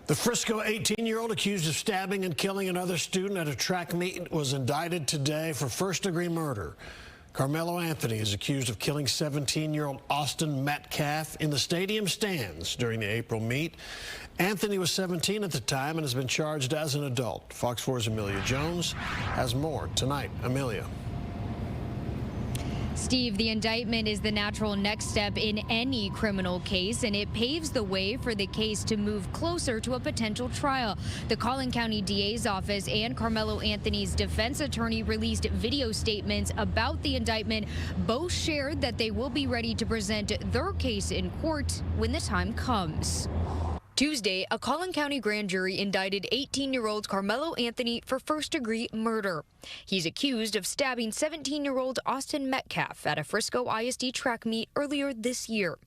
The Frisco 18-year-old accused of stabbing and killing another student at a track meet was indicted today for first-degree murder. Karmelo Anthony is accused of killing 17-year-old Austin Metcalf in the stadium stands during the April meet. Anthony was 17 at the time and has been charged as an adult. Fox 4's Amelia Jones has more tonight. Amelia. Steve, the indictment is the natural next step in any criminal case, and it paves the way for the case to move closer to a potential trial. The Collin County DA's office and Carmelo Anthony's defense attorney released video statements about the indictment. Both shared that they will be ready to present their case in court when the time comes. Tuesday, a Collin County grand jury indicted 18-year-old Carmelo Anthony for first-degree murder. He's accused of stabbing 17-year-old Austin Metcalf at a Frisco ISD track meet earlier this year.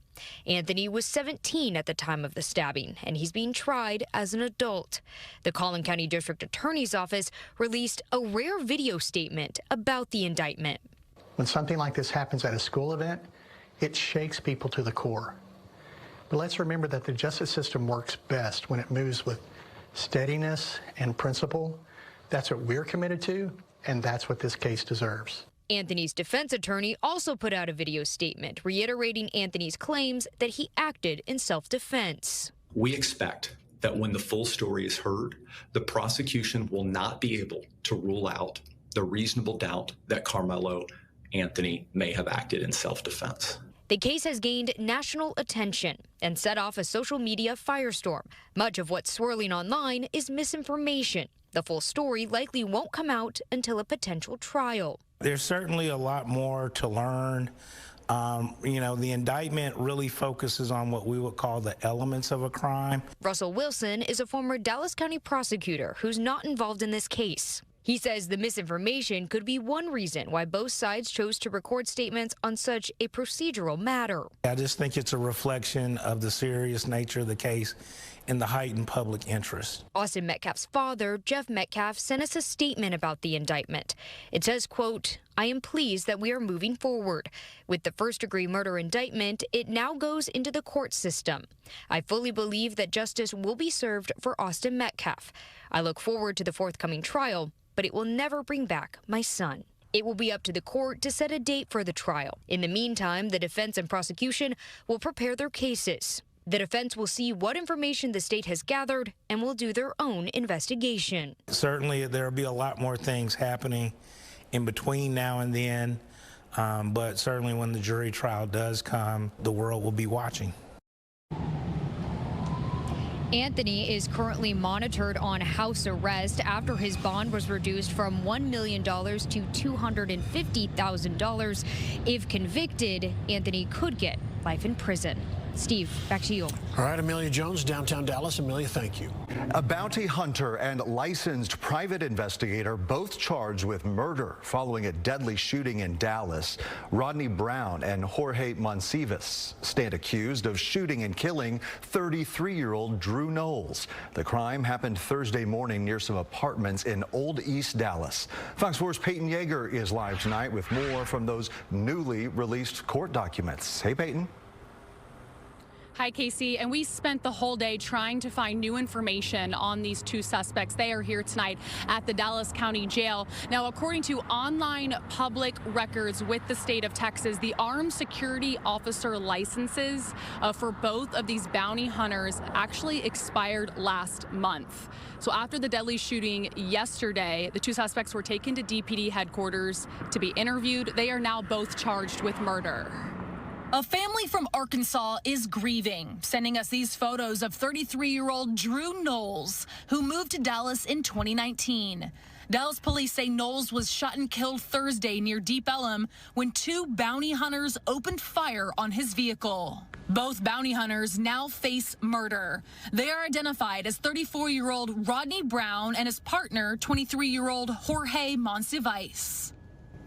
Anthony was 17 at the time of the stabbing, and he's being tried as an adult. The Collin County District Attorney's Office released a rare video statement about the indictment. When something like this happens at a school event, it shakes people to the core. But let's remember that the justice system works best when it moves with steadiness and principle. That's what we're committed to, and that's what this case deserves. Anthony's defense attorney also put out a video statement reiterating Anthony's claims that he acted in self-defense. We expect that when the full story is heard, the prosecution will not be able to rule out the reasonable doubt that Carmelo Anthony may have acted in self-defense. The case has gained national attention and set off a social media firestorm. Much of what's swirling online is misinformation. The full story likely won't come out until a potential trial. There's certainly a lot more to learn. The indictment really focuses on what we would call the elements of a crime. Russell Wilson is a former Dallas County prosecutor who's not involved in this case. He says the misinformation could be one reason why both sides chose to record statements on such a procedural matter. I just think it's a reflection of the serious nature of the case and the heightened public interest. Austin Metcalf's father, Jeff Metcalf, sent us a statement about the indictment. It says, quote, "I am pleased that we are moving forward. With the first-degree murder indictment, it now goes into the court system. I fully believe that justice will be served for Austin Metcalf. I look forward to the forthcoming trial, but it will never bring back my son." It will be up to the court to set a date for the trial. In the meantime, the defense and prosecution will prepare their cases. The defense will see what information the state has gathered and will do their own investigation. Certainly, there will be a lot more things happening in between now and then, but certainly when the jury trial does come, the world will be watching. Anthony is currently monitored on house arrest after his bond was reduced from $1 million to $250,000. If convicted, Anthony could get life in prison. Steve, back to you. All right, Amelia Jones, downtown Dallas. Amelia, thank you. A bounty hunter and licensed private investigator both charged with murder following a deadly shooting in Dallas. Rodney Brown and Jorge Monsivas stand accused of shooting and killing 33-year-old Drew Knowles. The crime happened Thursday morning near some apartments in Old East Dallas. Fox 4's Peyton Yeager is live tonight with more from those newly released court documents. Hey, Peyton. Hi, Casey. And we spent the whole day trying to find new information on these two suspects. They are here tonight at the Dallas County Jail. Now, according to online public records with the state of Texas, the armed security officer licenses for both of these bounty hunters actually expired last month. So after the deadly shooting yesterday, the two suspects were taken to DPD headquarters to be interviewed. They are now both charged with murder. A family from Arkansas is grieving, sending us these photos of 33-year-old Drew Knowles, who moved to Dallas in 2019. Dallas police say Knowles was shot and killed Thursday near Deep Ellum when two bounty hunters opened fire on his vehicle. Both bounty hunters now face murder. They are identified as 34-year-old Rodney Brown and his partner, 23-year-old Jorge Monsivas.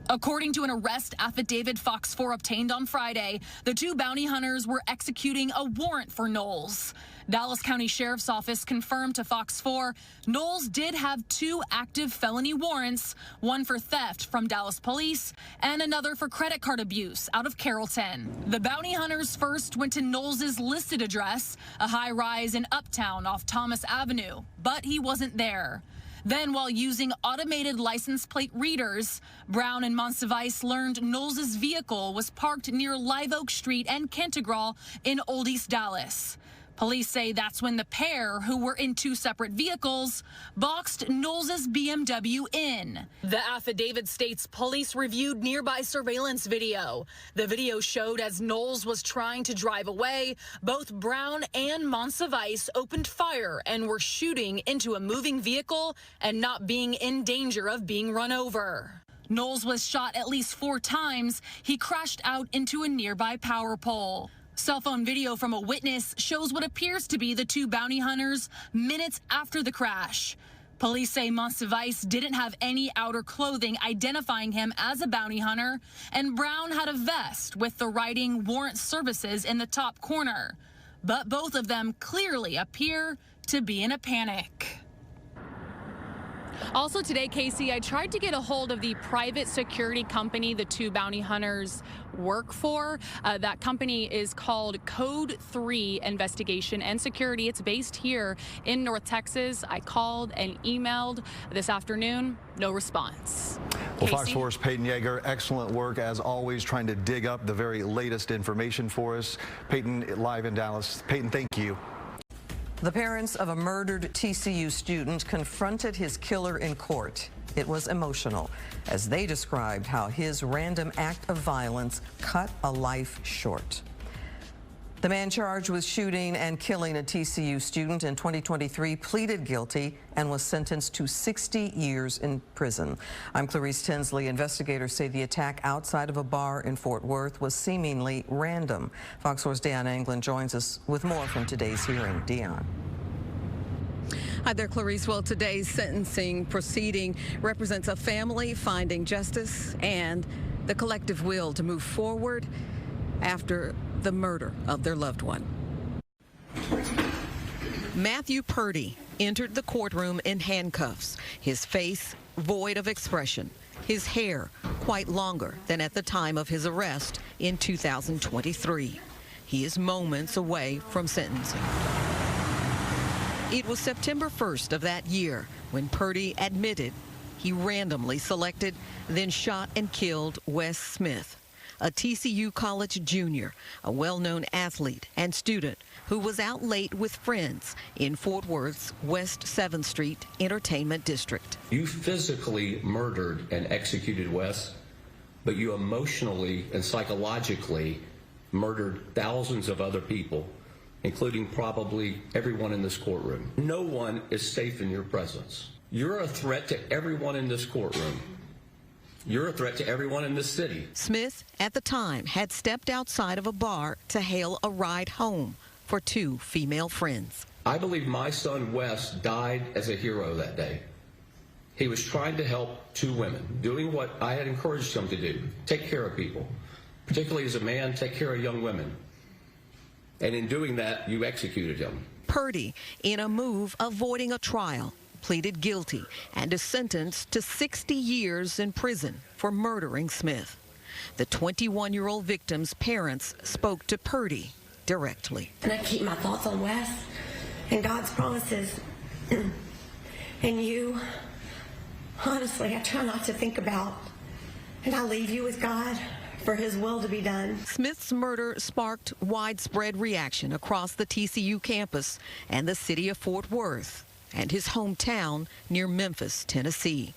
According to an arrest affidavit Fox 4 obtained on Friday, the two bounty hunters were executing a warrant for Knowles. Dallas County Sheriff's Office confirmed to Fox 4 Knowles did have two active felony warrants, one for theft from Dallas police and another for credit card abuse out of Carrollton. The bounty hunters first went to Knowles' listed address, a high-rise in Uptown off Thomas Avenue, but he wasn't there. Then, while using automated license plate readers, Brown and Monsivice learned Knowles' vehicle was parked near Live Oak Street and Cantegral in Old East Dallas. Police say that's when the pair, who were in two separate vehicles, boxed Knowles' BMW in. The affidavit states police reviewed nearby surveillance video. The video showed as Knowles was trying to drive away, both Brown and Monsivice opened fire and were shooting into a moving vehicle and not being in danger of being run over. Knowles was shot at least 4 times. He crashed out into a nearby power pole. Cell phone video from a witness shows what appears to be the two bounty hunters minutes after the crash. Police say Monsivice didn't have any outer clothing identifying him as a bounty hunter, and Brown had a vest with the writing "Warrant Services" in the top corner. But both of them clearly appear to be in a panic. Also today, Casey, I tried to get a hold of the private security company the two bounty hunters work for. That company is called Code 3 Investigation and Security. It's based here in North Texas. I called and emailed this afternoon. No response. Well, Casey? Fox 4's Peyton Yeager, excellent work as always, trying to dig up the very latest information for us. Peyton, live in Dallas. Peyton, thank you. The parents of a murdered TCU student confronted his killer in court. It was emotional as they described how his random act of violence cut a life short. The man charged with shooting and killing a TCU student in 2023 pleaded guilty and was sentenced to 60 years in prison. I'm Clarice Tinsley. Investigators say the attack outside of a bar in Fort Worth was seemingly random. Fox 4's Deanna England joins us with more from today's hearing. Deanna. Hi there, Clarice. Well, today's sentencing proceeding represents a family finding justice and the collective will to move forward after the murder of their loved one. Matthew Purdy entered the courtroom in handcuffs, his face void of expression, his hair quite longer than at the time of his arrest in 2023. He is moments away from sentencing. It was September 1st of that year when Purdy admitted he randomly selected, then shot and killed Wes Smith, a TCU college junior, a well-known athlete and student who was out late with friends in Fort Worth's West 7th Street Entertainment District. You physically murdered and executed Wes, but you emotionally and psychologically murdered thousands of other people, including probably everyone in this courtroom. No one is safe in your presence. You're a threat to everyone in this courtroom. You're a threat to everyone in this city. Smith, at the time, had stepped outside of a bar to hail a ride home for two female friends. I believe my son Wes died as a hero that day. He was trying to help two women, doing what I had encouraged him to do, take care of people, particularly as a man, take care of young women. And in doing that, you executed him. Purdy, in a move avoiding a trial, pleaded guilty and is sentenced to 60 years in prison for murdering Smith. The 21-year-old victim's parents spoke to Purdy directly. And I keep my thoughts on Wes and God's promises. And you, honestly, I try not to think about. And I leave you with God for his will to be done. Smith's murder sparked widespread reaction across the TCU campus and the city of Fort Worth and his hometown near Memphis, Tennessee.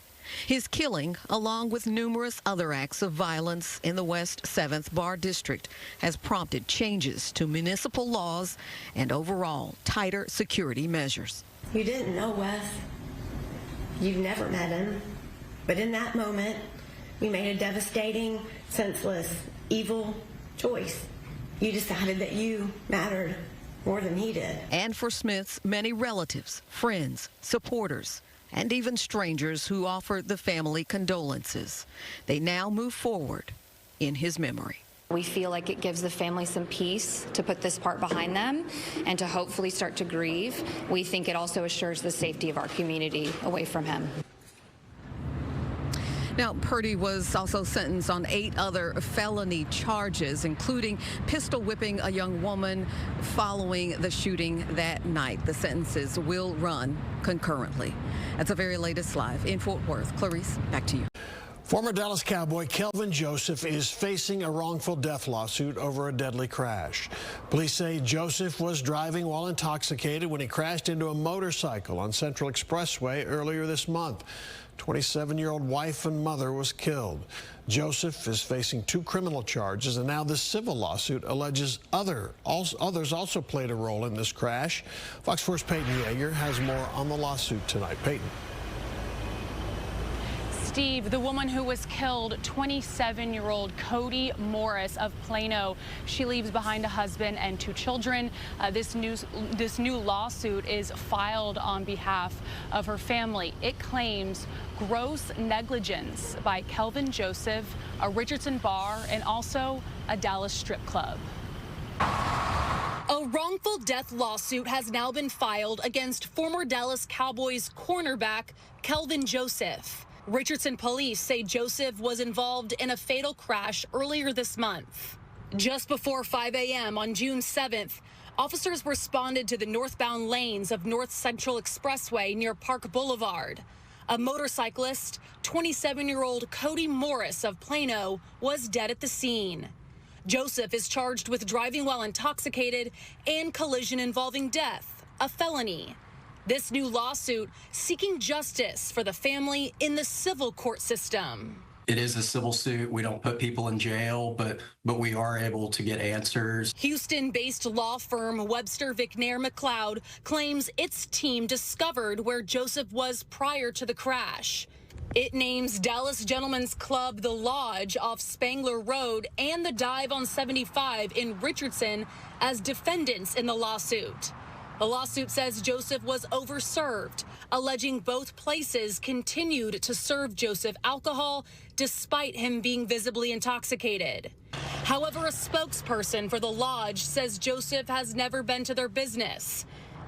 His killing, along with numerous other acts of violence in the West 7th Bar District, has prompted changes to municipal laws and overall tighter security measures. You didn't know Wes. You've never met him. But in that moment, you made a devastating, senseless, evil choice. You decided that you mattered more than he did. And for Smith's many relatives, friends, supporters, and even strangers who offered the family condolences. They now move forward in his memory. We feel like it gives the family some peace to put this part behind them and to hopefully start to grieve. We think it also assures the safety of our community away from him. Now, Purdy was also sentenced on 8 other felony charges, including pistol whipping a young woman following the shooting that night. The sentences will run concurrently. That's the very latest live in Fort Worth. Clarice, back to you. Former Dallas Cowboy Kelvin Joseph is facing a wrongful death lawsuit over a deadly crash. Police say Joseph was driving while intoxicated when he crashed into a motorcycle on Central Expressway earlier this month. 27-year-old wife and mother was killed. Joseph is facing 2 criminal charges, and now this civil lawsuit alleges others also played a role in this crash. Fox 4's Peyton Yeager has more on the lawsuit tonight. Peyton. Steve, the woman who was killed, 27-year-old Cody Morris of Plano. She leaves behind a husband and 2 children. This new lawsuit is filed on behalf of her family. It claims gross negligence by Kelvin Joseph, a Richardson bar, and also a Dallas strip club. A wrongful death lawsuit has now been filed against former Dallas Cowboys cornerback Kelvin Joseph. Richardson police say Joseph was involved in a fatal crash earlier this month. Just before 5 a.m. on June 7th, officers responded to the northbound lanes of North Central Expressway near Park Boulevard. A motorcyclist, 27-year-old Cody Morris of Plano, was dead at the scene. Joseph is charged with driving while intoxicated and collision involving death, a felony. This new lawsuit seeking justice for the family in the civil court system. It is a civil suit. We don't put people in jail, but we are able to get answers. Houston-based law firm Webster Vicknair McLeod claims its team discovered where Joseph was prior to the crash. It names Dallas Gentlemen's Club The Lodge off Spangler Road and the Dive on 75 in Richardson as defendants in the lawsuit. The lawsuit says Joseph was overserved, alleging both places continued to serve Joseph alcohol despite him being visibly intoxicated. However, a spokesperson for the lodge says Joseph has never been to their business.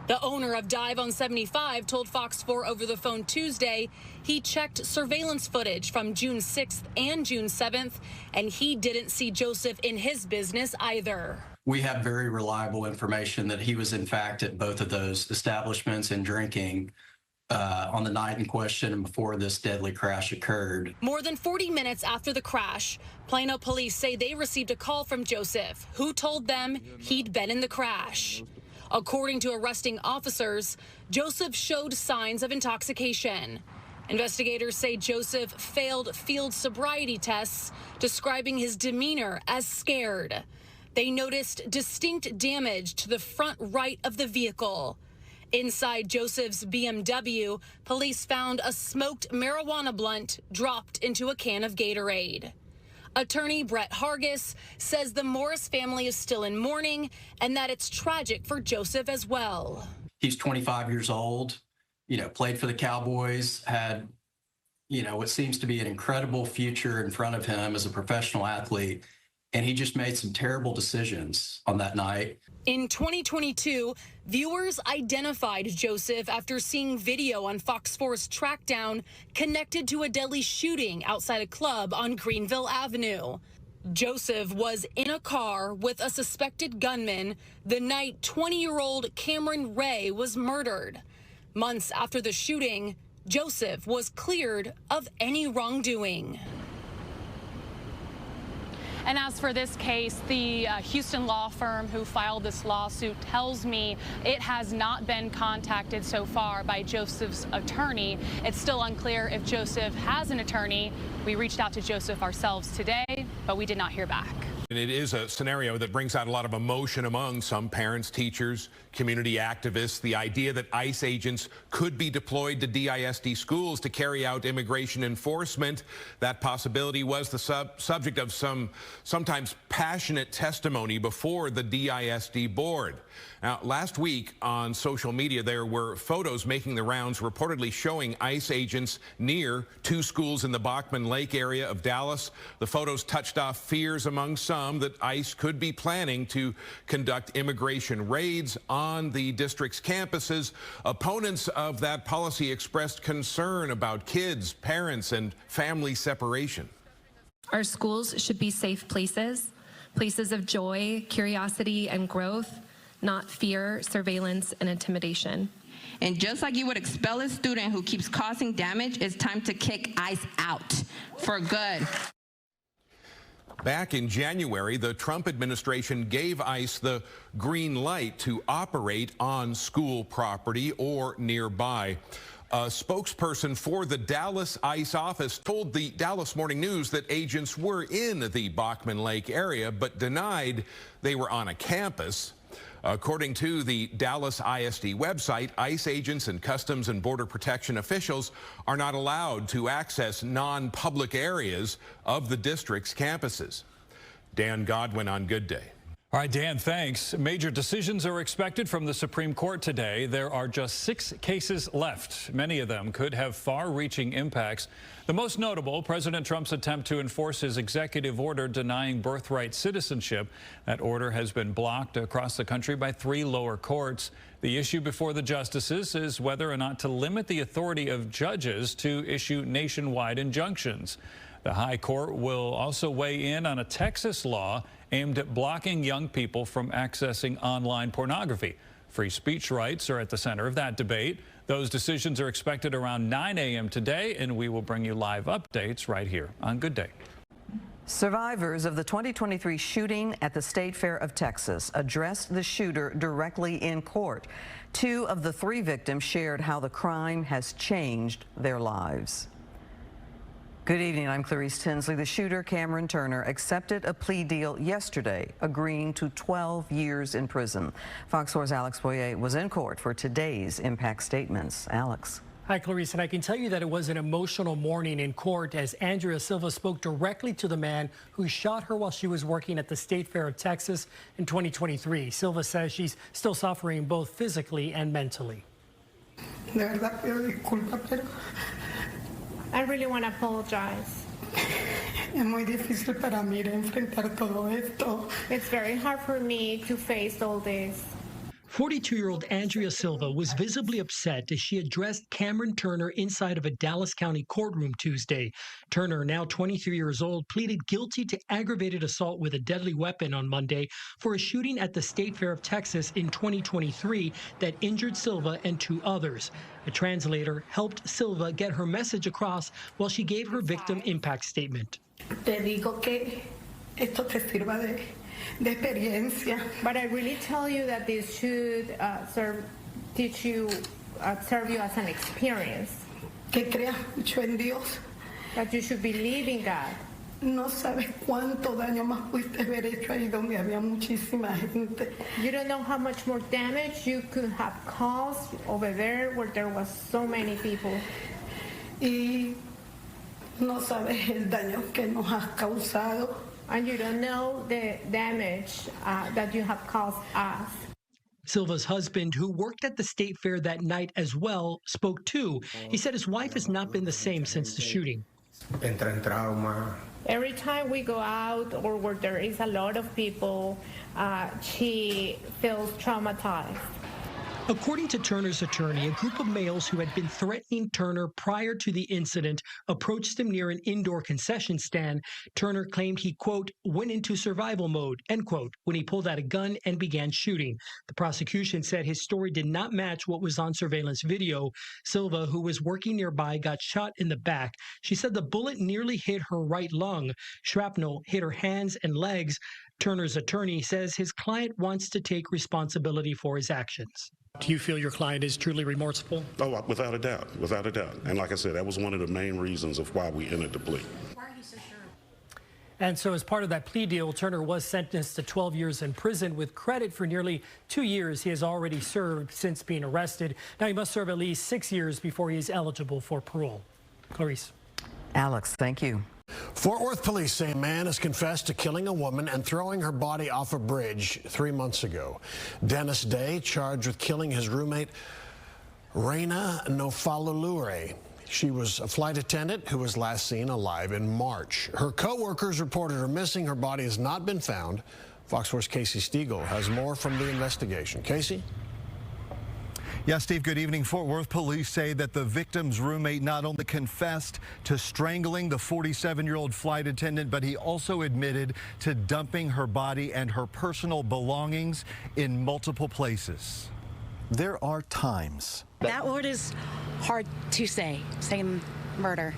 The owner of Dive on 75 told Fox 4 over the phone Tuesday he checked surveillance footage from June 6th and June 7th, and he didn't see Joseph in his business either. We have very reliable information that he was, in fact, at both of those establishments and drinking on the night in question and before this deadly crash occurred. More than 40 minutes after the crash, Plano police say they received a call from Joseph, who told them he'd been in the crash. According to arresting officers, Joseph showed signs of intoxication. Investigators say Joseph failed field sobriety tests, describing his demeanor as scared. They noticed distinct damage to the front right of the vehicle. Inside Joseph's BMW, police found a smoked marijuana blunt dropped into a can of Gatorade. Attorney Brett Hargis says the Morris family is still in mourning and that it's tragic for Joseph as well. He's 25 years old, played for the Cowboys, had, what seems to be an incredible future in front of him as a professional athlete. And he just made some terrible decisions on that night. In 2022, viewers identified Joseph after seeing video on Fox 4's Trackdown connected to a deadly shooting outside a club on Greenville Avenue. Joseph was in a car with a suspected gunman the night 20-year-old Cameron Ray was murdered. Months after the shooting, Joseph was cleared of any wrongdoing. And as for this case, the Houston law firm who filed this lawsuit tells me it has not been contacted so far by Joseph's attorney. It's still unclear if Joseph has an attorney. We reached out to Joseph ourselves today, but we did not hear back. And it is a scenario that brings out a lot of emotion among some parents, teachers, community activists. The idea that ICE agents could be deployed to DISD schools to carry out immigration enforcement. That possibility was the subject of some sometimes passionate testimony before the DISD board. Now, last week on social media, there were photos making the rounds reportedly showing ICE agents near two schools in the Bachman Lake area of Dallas. The photos touched off fears among some that ICE could be planning to conduct immigration raids on the district's campuses. Opponents of that policy expressed concern about kids, parents, and family separation. Our schools should be safe places, places of joy, curiosity, and growth, not fear, surveillance, and intimidation. And just like you would expel a student who keeps causing damage, it's time to kick ICE out for good. Back in January, the Trump administration gave ICE the green light to operate on school property or nearby. A spokesperson for the Dallas ICE office told the Dallas Morning News that agents were in the Bachman Lake area, but denied they were on a campus. According to the Dallas ISD website, ICE agents and Customs and Border Protection officials are not allowed to access non-public areas of the district's campuses. Dan Godwin on Good Day. All right, Dan, thanks. Major decisions are expected from the Supreme Court today. There are just 6 cases left. Many of them could have far-reaching impacts. The most notable, President Trump's attempt to enforce his executive order denying birthright citizenship. That order has been blocked across the country by 3 lower courts. The issue before the justices is whether or not to limit the authority of judges to issue nationwide injunctions. The High Court will also weigh in on a Texas law aimed at blocking young people from accessing online pornography. Free speech rights are at the center of that debate. Those decisions are expected around 9 a.m. today, and we will bring you live updates right here on Good Day. Survivors of the 2023 shooting at the State Fair of Texas addressed the shooter directly in court. 2 of the 3 victims shared how the crime has changed their lives. Good evening, I'm Clarice Tinsley. The shooter, Cameron Turner, accepted a plea deal yesterday, agreeing to 12 years in prison. Fox 4's Alex Boyer was in court for today's impact statements. Alex. Hi, Clarice, and I can tell you that it was an emotional morning in court as Andrea Silva spoke directly to the man who shot her while she was working at the State Fair of Texas in 2023. Silva says she's still suffering both physically and mentally. I really want to apologize. It's very hard for me to face all this. 42-year-old Andrea Silva was visibly upset as she addressed Cameron Turner inside of a Dallas County courtroom Tuesday. Turner, now 23 years old, pleaded guilty to aggravated assault with a deadly weapon on Monday for a shooting at the State Fair of Texas in 2023 that injured Silva and 2 others. A translator helped Silva get her message across while she gave her victim impact statement. But I really tell you that this should serve you as an experience. That you should believe in God. No sabes cuánto daño más pudiste haber hecho ahí donde había muchísima gente. You don't know how much more damage you could have caused over there where there was so many people. Y no sabes el daño que nos has causado. And you don't know the damage that you have caused us. Silva's husband, who worked at the State Fair that night as well, spoke too. He said his wife has not been the same since the shooting. Entra en trauma. Every time we go out or where there is a lot of people, she feels traumatized. According to Turner's attorney, a group of males who had been threatening Turner prior to the incident approached him near an indoor concession stand. Turner claimed he, quote, went into survival mode, end quote, when he pulled out a gun and began shooting. The prosecution said his story did not match what was on surveillance video. Silva, who was working nearby, got shot in the back. She said the bullet nearly hit her right lung. Shrapnel hit her hands and legs. Turner's attorney says his client wants to take responsibility for his actions. Do you feel your client is truly remorseful? Oh, without a doubt, without a doubt. And like I said, that was one of the main reasons of why we entered the plea. Why are you so sure? And so as part of that plea deal, Turner was sentenced to 12 years in prison with credit for nearly 2 years he has already served since being arrested. Now he must serve at least 6 years before he is eligible for parole. Clarice. Alex, thank you. Fort Worth police say a man has confessed to killing a woman and throwing her body off a bridge 3 months ago. Dennis Day charged with killing his roommate, Reina Nofalulure. She was a flight attendant who was last seen alive in March. Her co-workers reported her missing. Her body has not been found. Fox 4's Casey Stiegel has more from the investigation. Casey? Yes, Steve, good evening. Fort Worth police say that the victim's roommate not only confessed to strangling the 47-year-old flight attendant, but he also admitted to dumping her body and her personal belongings in multiple places. There are times. That word is hard to say, saying murder.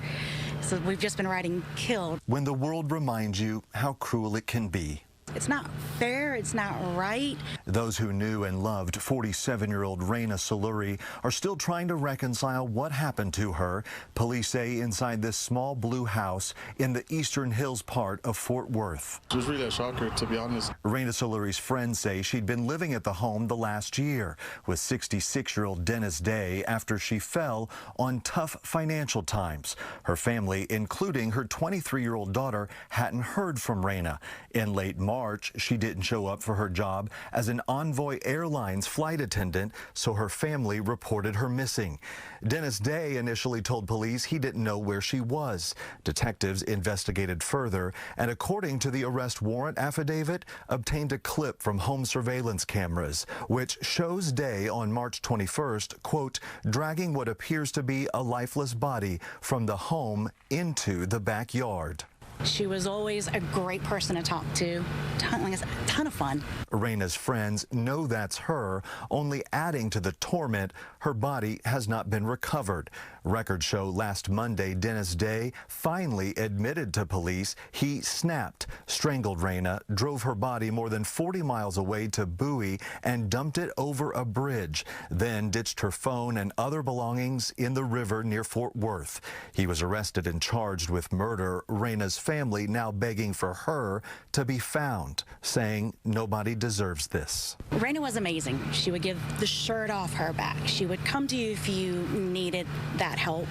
So we've just been writing killed. When the world reminds you how cruel it can be. It's not fair. It's not right. Those who knew and loved 47-year-old Reina Soluri are still trying to reconcile what happened to her. Police say inside this small blue house in the Eastern Hills part of Fort Worth. It was really a shocker, to be honest. Reina Soluri's friends say she'd been living at the home the last year with 66-year-old Dennis Day after she fell on tough financial times. Her family, including her 23-year-old daughter, hadn't heard from Reina. In late March, she didn't show up for her job as an Envoy Airlines flight attendant, so her family reported her missing. Dennis Day initially told police he didn't know where she was. Detectives investigated further, and according to the arrest warrant affidavit, obtained a clip from home surveillance cameras, which shows Day on March 21st, quote, dragging what appears to be a lifeless body from the home into the backyard. She was always a great person to talk to. A ton of fun. Reina's friends know that's her, only adding to the torment, her body has not been recovered. Records show last Monday, Dennis Day finally admitted to police he snapped, strangled Reina, drove her body more than 40 miles away to Bowie and dumped it over a bridge, then ditched her phone and other belongings in the river near Fort Worth. He was arrested and charged with murder. Reina's family now begging for her to be found, saying nobody deserves this. Reina was amazing. She would give the shirt off her back. She would come to you if you needed that help.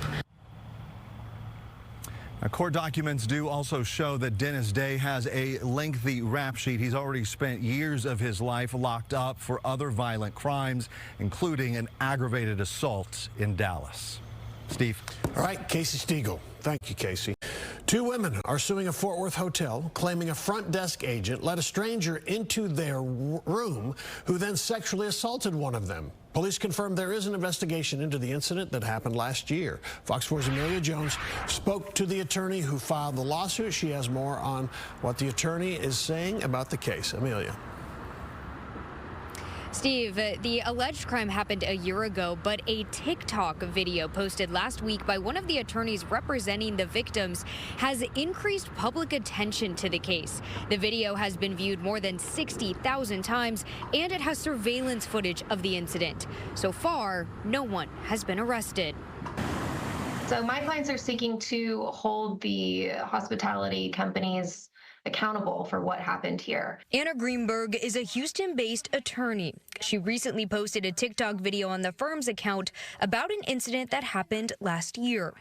Now, court documents do also show that Dennis Day has a lengthy rap sheet. He's already spent years of his life locked up for other violent crimes, including an aggravated assault in Dallas. Steve. All right, Casey Stiegel. Thank you, Casey. 2 women are suing a Fort Worth hotel, claiming a front desk agent let a stranger into their room who then sexually assaulted one of them. Police confirm there is an investigation into the incident that happened last year. Fox 4's Amelia Jones spoke to the attorney who filed the lawsuit. She has more on what the attorney is saying about the case. Amelia. Steve, the alleged crime happened a year ago, but a TikTok video posted last week by one of the attorneys representing the victims has increased public attention to the case. The video has been viewed more than 60,000 times, and it has surveillance footage of the incident. So far, no one has been arrested. So my clients are seeking to hold the hospitality companies accountable for what happened here. Anna Greenberg is a Houston-based attorney. She recently posted a TikTok video on the firm's account about an incident that happened last year.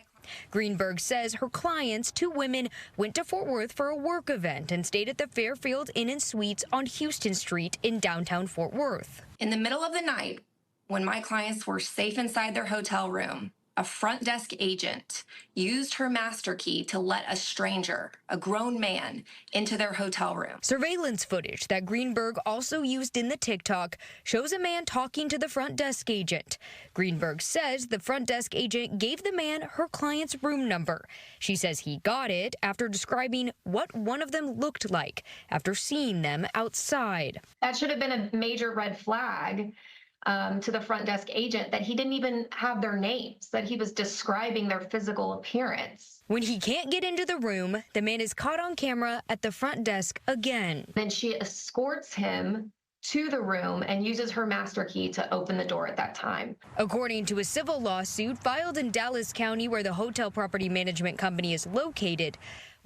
Greenberg says her clients, 2 women, went to Fort Worth for a work event and stayed at the Fairfield Inn & Suites on Houston Street in downtown Fort Worth. In the middle of the night, when my clients were safe inside their hotel room, a front desk agent used her master key to let a stranger, a grown man, into their hotel room. Surveillance footage that Greenberg also used in the TikTok shows a man talking to the front desk agent. Greenberg says the front desk agent gave the man her client's room number. She says he got it after describing what one of them looked like after seeing them outside. That should have been a major red flag to the front desk agent, that he didn't even have their names, that he was describing their physical appearance. When he can't get into the room, the man is caught on camera at the front desk again. Then she escorts him to the room and uses her master key to open the door at that time. According to a civil lawsuit filed in Dallas County, where the hotel property management company is located,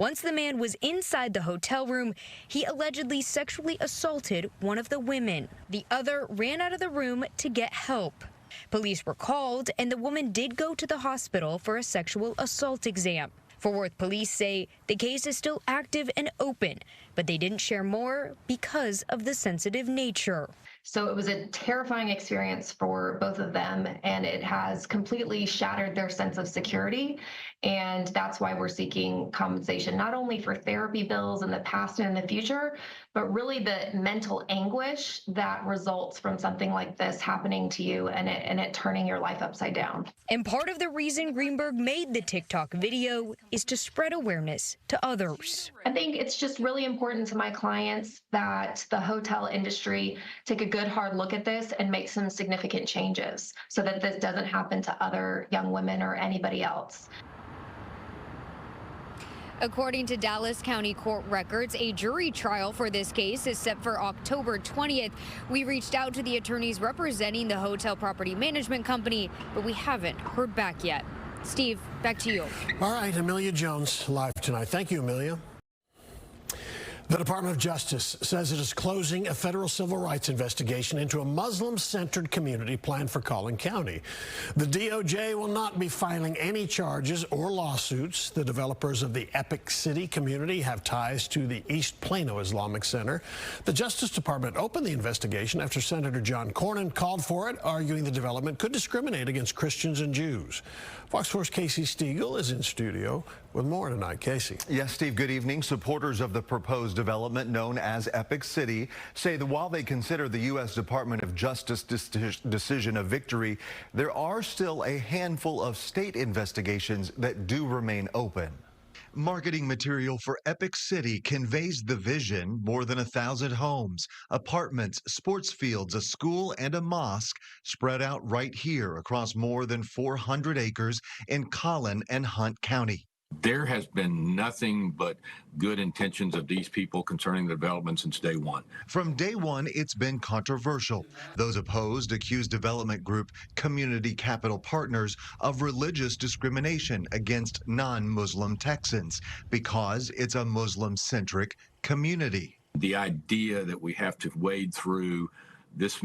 Once the man was inside the hotel room, he allegedly sexually assaulted one of the women. The other ran out of the room to get help. Police were called, and the woman did go to the hospital for a sexual assault exam. Fort Worth police say the case is still active and open, but they didn't share more because of the sensitive nature. So it was a terrifying experience for both of them, and it has completely shattered their sense of security. And that's why we're seeking compensation, not only for therapy bills in the past and in the future, but really the mental anguish that results from something like this happening to you and it turning your life upside down. And part of the reason Greenberg made the TikTok video is to spread awareness to others. I think it's just really important to my clients that the hotel industry take a good hard look at this and make some significant changes so that this doesn't happen to other young women or anybody else. According to Dallas County court records, a jury trial for this case is set for October 20th. We reached out to the attorneys representing the hotel property management company, but we haven't heard back yet. Steve, back to you. All right, Amelia Jones live tonight. Thank you, Amelia. The Department of Justice says it is closing a federal civil rights investigation into a Muslim-centered community planned for Collin County. The DOJ will not be filing any charges or lawsuits. The developers of the Epic City community have ties to the East Plano Islamic Center. The Justice Department opened the investigation after Senator John Cornyn called for it, arguing the development could discriminate against Christians and Jews. Fox 4's Casey Stiegel is in studio with more tonight. Casey. Yes, Steve, good evening. Supporters of the proposed development known as Epic City say that while they consider the U.S. Department of Justice decision a victory, there are still a handful of state investigations that do remain open. Marketing material for Epic City conveys the vision: more than 1,000 homes, apartments, sports fields, a school, and a mosque spread out right here across more than 400 acres in Collin and Hunt County. There has been nothing but good intentions of these people concerning the development since day one. From day one, it's been controversial. Those opposed accuse development group Community Capital Partners of religious discrimination against non-Muslim Texans because it's a Muslim-centric community. The idea that we have to wade through this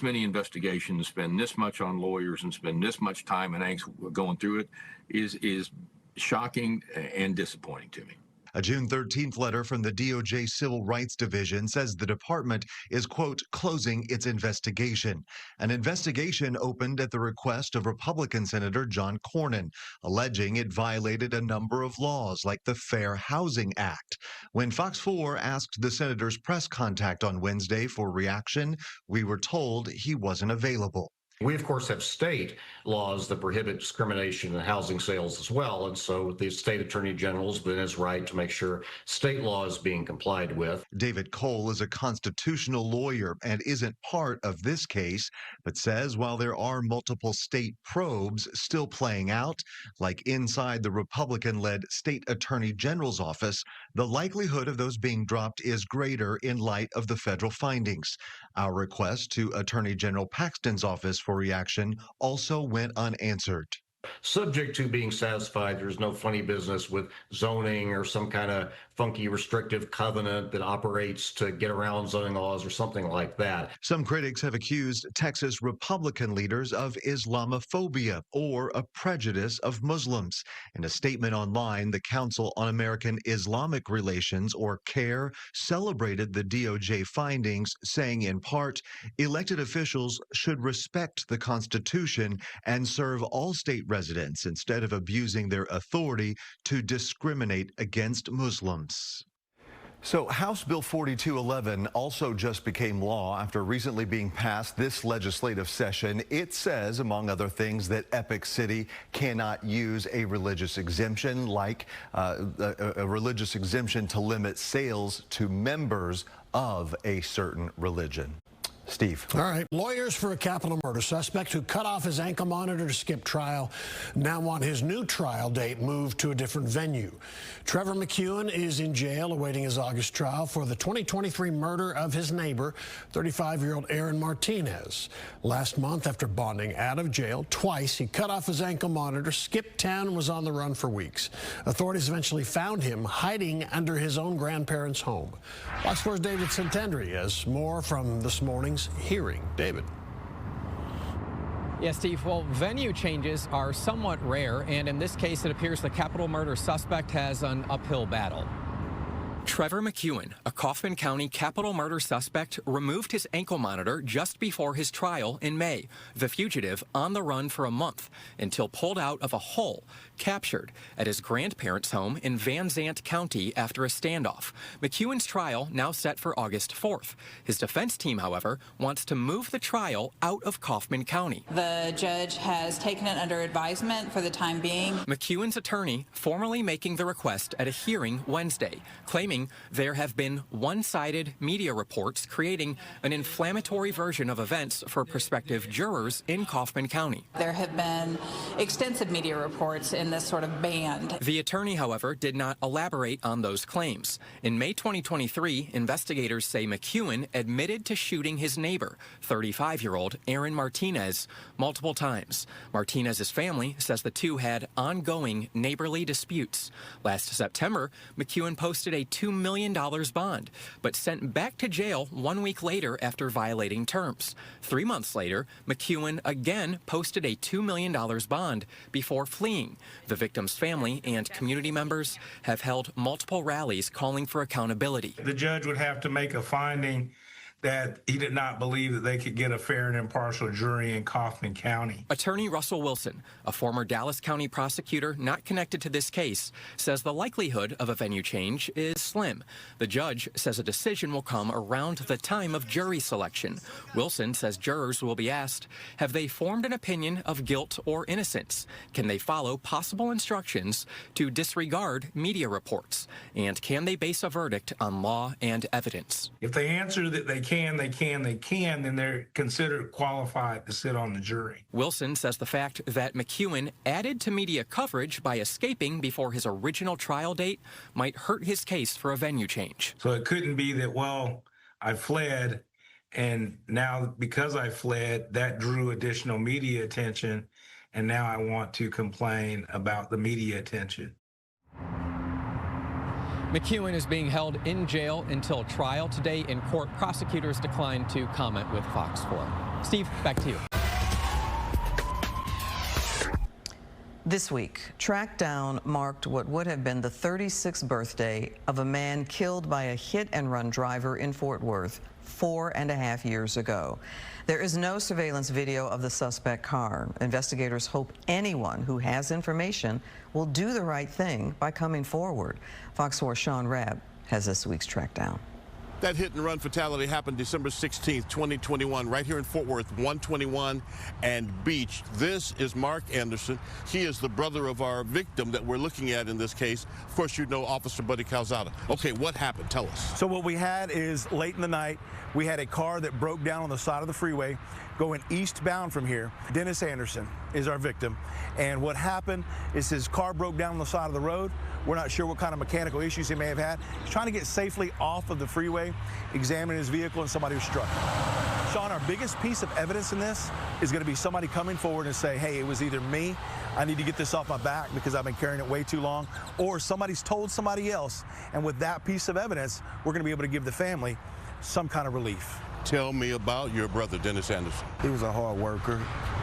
many investigations, spend this much on lawyers, and spend this much time and angst going through it is shocking and disappointing to me. A June 13th letter from the DOJ Civil Rights Division says the department is, quote, closing its investigation. An investigation opened at the request of Republican Senator John Cornyn, alleging it violated a number of laws like the Fair Housing Act. When Fox 4 asked the senator's press contact on Wednesday for reaction, we were told he wasn't available. We, of course, have state laws that prohibit discrimination in housing sales as well. And so the state attorney general has been his right to make sure state law is being complied with. David Cole is a constitutional lawyer and isn't part of this case, but says while there are multiple state probes still playing out, like inside the Republican-led state attorney general's office, the likelihood of those being dropped is greater in light of the federal findings. Our request to Attorney General Paxton's office for reaction also went unanswered. Subject to being satisfied, there's no funny business with zoning or some kind of funky restrictive covenant that operates to get around zoning laws or something like that. Some critics have accused Texas Republican leaders of Islamophobia or a prejudice of Muslims. In a statement online, the Council on American Islamic Relations, or CARE, celebrated the DOJ findings, saying in part, elected officials should respect the Constitution and serve all state residents instead of abusing their authority to discriminate against Muslims. So House Bill 4211 also just became law after recently being passed this legislative session. It says, among other things, that Epic City cannot use a religious exemption, like a religious exemption to limit sales to members of a certain religion. Steve. All right. Lawyers for a capital murder suspect who cut off his ankle monitor to skip trial now want his new trial date moved to a different venue. Trevor McEwen is in jail awaiting his August trial for the 2023 murder of his neighbor, 35-year-old Aaron Martinez. Last month, after bonding out of jail twice, he cut off his ankle monitor, skipped town, and was on the run for weeks. Authorities eventually found him hiding under his own grandparents' home. Fox 4's David Santandri has more from this morning's hearing. David. Yes, Steve. Well, venue changes are somewhat rare, and in this case, it appears the capital murder suspect has an uphill battle. Trevor McEwen, a Kaufman County capital murder suspect, removed his ankle monitor just before his trial in May. The fugitive on the run for a month until pulled out of a hole, captured at his grandparents' home in Van Zandt County after a standoff. McEwen's trial now set for August 4th. His defense team, however, wants to move the trial out of Kaufman County. The judge has taken it under advisement for the time being. McEwen's attorney formally making the request at a hearing Wednesday, claiming there have been one-sided media reports creating an inflammatory version of events for prospective jurors in Kaufman County. There have been extensive media reports in this sort of band. The attorney, however, did not elaborate on those claims. In May 2023, investigators say McEwen admitted to shooting his neighbor, 35-year-old Aaron Martinez, multiple times. Martinez's family says the two had ongoing neighborly disputes. Last September, McEwen posted a $2 million bond, but sent back to jail 1 week later after violating terms. 3 months later, McEwen again posted a $2 million bond before fleeing. The victim's family and community members have held multiple rallies calling for accountability. The judge would have to make a finding that he did not believe that they could get a fair and impartial jury in Kaufman County. Attorney Russell Wilson, a former Dallas County prosecutor not connected to this case, says the likelihood of a venue change is slim. The judge says a decision will come around the time of jury selection. Wilson says jurors will be asked, have they formed an opinion of guilt or innocence? Can they follow possible instructions to disregard media reports? And can they base a verdict on law and evidence? If they answer that they can, then they're considered qualified to sit on the jury. Wilson says the fact that McEwen added to media coverage by escaping before his original trial date might hurt his case for a venue change. So it couldn't be that, well, I fled, and now because I fled, that drew additional media attention, and now I want to complain about the media attention. McEwen is being held in jail until trial. Today in court, prosecutors declined to comment with Fox 4. Steve, back to you. This week, Trackdown marked what would have been the 36th birthday of a man killed by a hit-and-run driver in Fort Worth 4.5 years ago. There is no surveillance video of the suspect car. Investigators hope anyone who has information will do the right thing by coming forward. Fox 4's Sean Rabb has this week's Trackdown. That hit-and-run fatality happened December 16th, 2021, right here in Fort Worth, 121 and Beach. This is Mark Anderson. He is the brother of our victim that we're looking at in this case. Of course, you know Officer Buddy Calzada. Okay, what happened? Tell us. So what we had is late in the night, we had a car that broke down on the side of the freeway going eastbound from here. Dennis Anderson is our victim. And what happened is his car broke down on the side of the road. We're not sure what kind of mechanical issues he may have had. He's trying to get safely off of the freeway, examine his vehicle, and somebody was struck. Sean, our biggest piece of evidence in this is going to be somebody coming forward and say, hey, it was either me, I need to get this off my back because I've been carrying it way too long, or somebody's told somebody else. And with that piece of evidence, we're going to be able to give the family some kind of relief. Tell me about your brother, Dennis Anderson. He was a hard worker.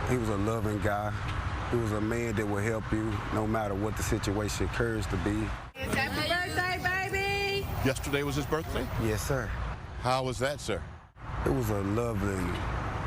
He was a loving guy. He was a man that will help you no matter what the situation occurs to be. It's happy birthday, baby! Yesterday was his birthday? Yes, sir. How was that, sir? It was a lovely,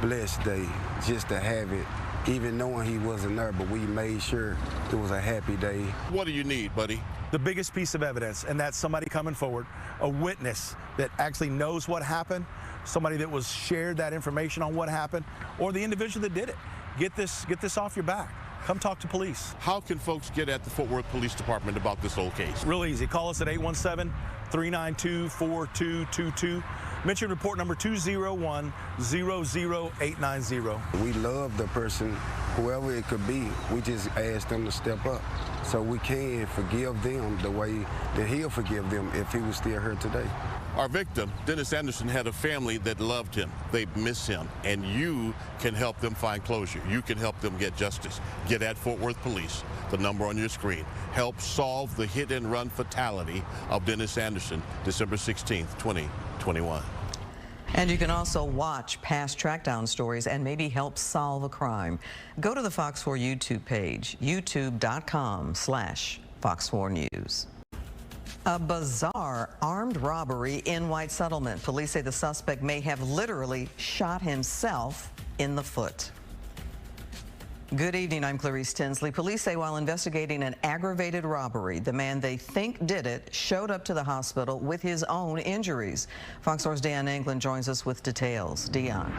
blessed day just to have it, even knowing he wasn't there, but we made sure it was a happy day. What do you need, buddy? The biggest piece of evidence, and that's somebody coming forward, a witness that actually knows what happened, somebody that was shared that information on what happened, or the individual that did it. Get this off your back. Come talk to police. How can folks get at the Fort Worth Police Department about this whole case? Real easy. Call us at 817-392-4222. Mention report number 201-00890. We love the person, whoever it could be. We just ask them to step up so we can forgive them the way that he'll forgive them if he was still here today. Our victim, Dennis Anderson, had a family that loved him. They miss him, and you can help them find closure. You can help them get justice. Get at Fort Worth Police, the number on your screen. Help solve the hit-and-run fatality of Dennis Anderson, December 16th, 2021. And you can also watch past Trackdown stories and maybe help solve a crime. Go to the Fox 4 YouTube page, youtube.com/Fox 4 News. A bizarre armed robbery in White Settlement. Police say the suspect may have literally shot himself in the foot. Good evening, I'm Clarice Tinsley. Police say while investigating an aggravated robbery, the man they think did it showed up to the hospital with his own injuries. Fox 4's Deanne England joins us with details. Deanne.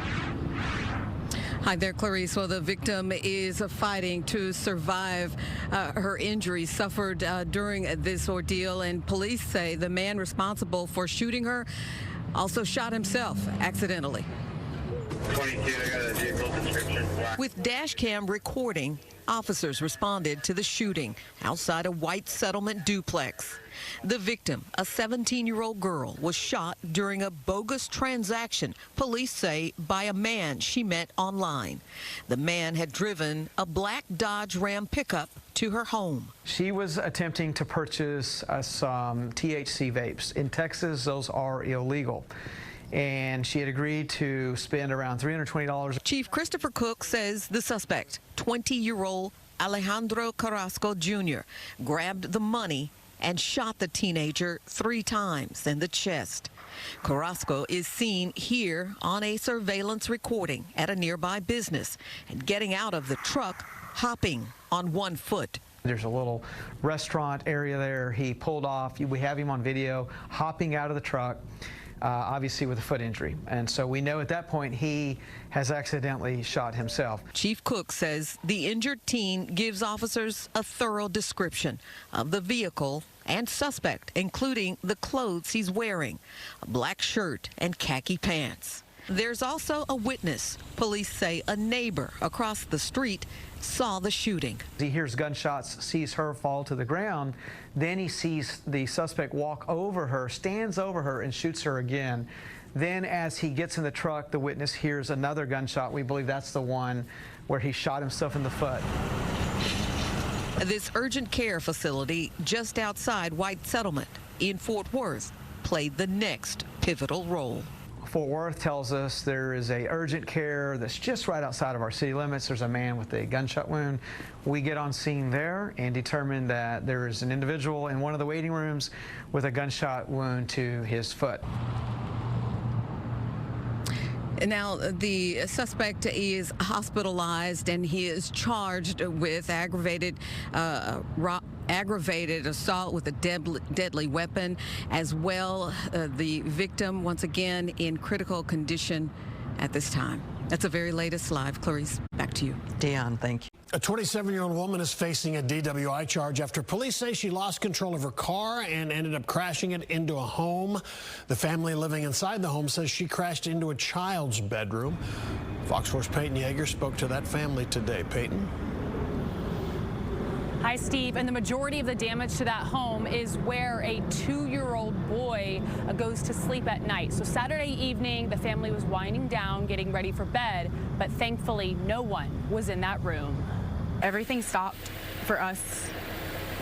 Hi there, Clarice. Well, the victim is fighting to survive her injuries suffered during this ordeal, and police say the man responsible for shooting her also shot himself accidentally. 22, I got a vehicle description. With dash cam recording, officers responded to the shooting outside a White Settlement duplex. The victim, a 17-year-old girl, was shot during a bogus transaction, police say, by a man she met online. The man had driven a black Dodge Ram pickup to her home. She was attempting to purchase some THC vapes. In Texas, those are illegal. And she had agreed to spend around $320. Chief Christopher Cook says the suspect, 20-year-old Alejandro Carrasco Jr., grabbed the money and shot the teenager 3 times in the chest. Carrasco is seen here on a surveillance recording at a nearby business and getting out of the truck, hopping on 1 foot. There's a little restaurant area there. He pulled off. We have him on video hopping out of the truck, obviously with a foot injury. And so we know at that point he has accidentally shot himself. Chief Cook says the injured teen gives officers a thorough description of the vehicle and suspect, including the clothes he's wearing, a black shirt and khaki pants. There's also a witness. Police say a neighbor across the street saw the shooting. He hears gunshots, sees her fall to the ground. Then he sees the suspect walk over her, stands over her, and shoots her again. Then as he gets in the truck, the witness hears another gunshot. We believe that's the one where he shot himself in the foot. This urgent care facility just outside White Settlement in Fort Worth played the next pivotal role. Fort Worth tells us there is a urgent care that's just right outside of our city limits. There's a man with a gunshot wound. We get on scene there and determine that there is an individual in one of the waiting rooms with a gunshot wound to his foot. Now, the suspect is hospitalized and he is charged with aggravated assault with a deadly weapon, as well. The victim, once again, in critical condition at this time. That's the very latest live. Clarice, back to you. Deanne, thank you. A 27-year-old woman is facing a DWI charge after police say she lost control of her car and ended up crashing it into a home. The family living inside the home says she crashed into a child's bedroom. Fox 4's Peyton Yeager spoke to that family today. Peyton? Hi, Steve. And the majority of the damage to that home is where a 2-year-old boy goes to sleep at night. So Saturday evening, the family was winding down, getting ready for bed, but thankfully no one was in that room. Everything stopped for us,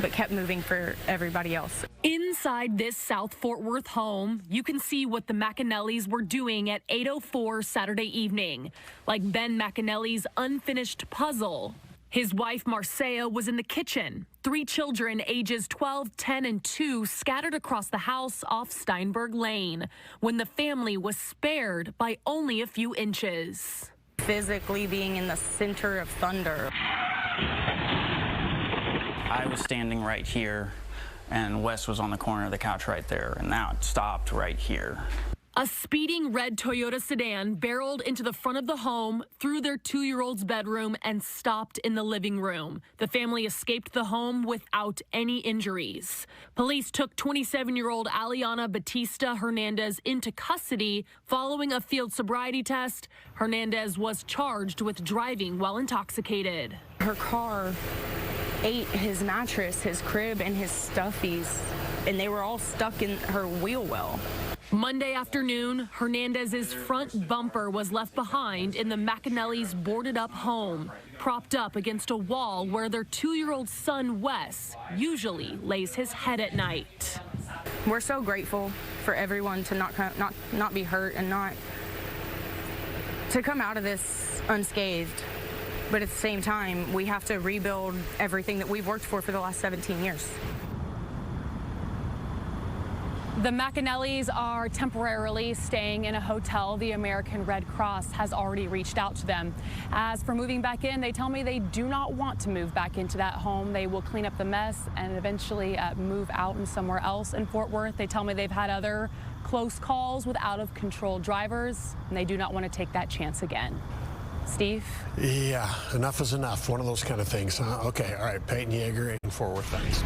but kept moving for everybody else. Inside this South Fort Worth home, you can see what the McAnellys were doing at 8:04 Saturday evening, like Ben McAnelly's unfinished puzzle. His wife, Marcia, was in the kitchen. 3 children, ages 12, 10, and 2, scattered across the house off Steinberg Lane, when the family was spared by only a few inches. Physically being in the center of thunder. I was standing right here, and Wes was on the corner of the couch right there, and now it stopped right here. A speeding red Toyota sedan barreled into the front of the home, through their 2-year-old's bedroom, and stopped in the living room. The family escaped the home without any injuries. Police took 27-year-old Aliana Batista Hernandez into custody following a field sobriety test. Hernandez was charged with driving while intoxicated. Her car ate his mattress, his crib, and his stuffies, and they were all stuck in her wheel well. Monday afternoon, Hernandez's front bumper was left behind in the McAnally's boarded-up home, propped up against a wall where their 2-year-old son, Wes, usually lays his head at night. We're so grateful for everyone to not be hurt and not to come out of this unscathed. But at the same time, we have to rebuild everything that we've worked for the last 17 years. The McAnallys are temporarily staying in a hotel. The American Red Cross has already reached out to them. As for moving back in, they tell me they do not want to move back into that home. They will clean up the mess and eventually move out and somewhere else in Fort Worth. They tell me they've had other close calls with out-of-control drivers, and they do not want to take that chance again. Steve? Yeah, enough is enough. One of those kind of things, huh? Okay, all right, Peyton Yeager in Fort Worth, thanks.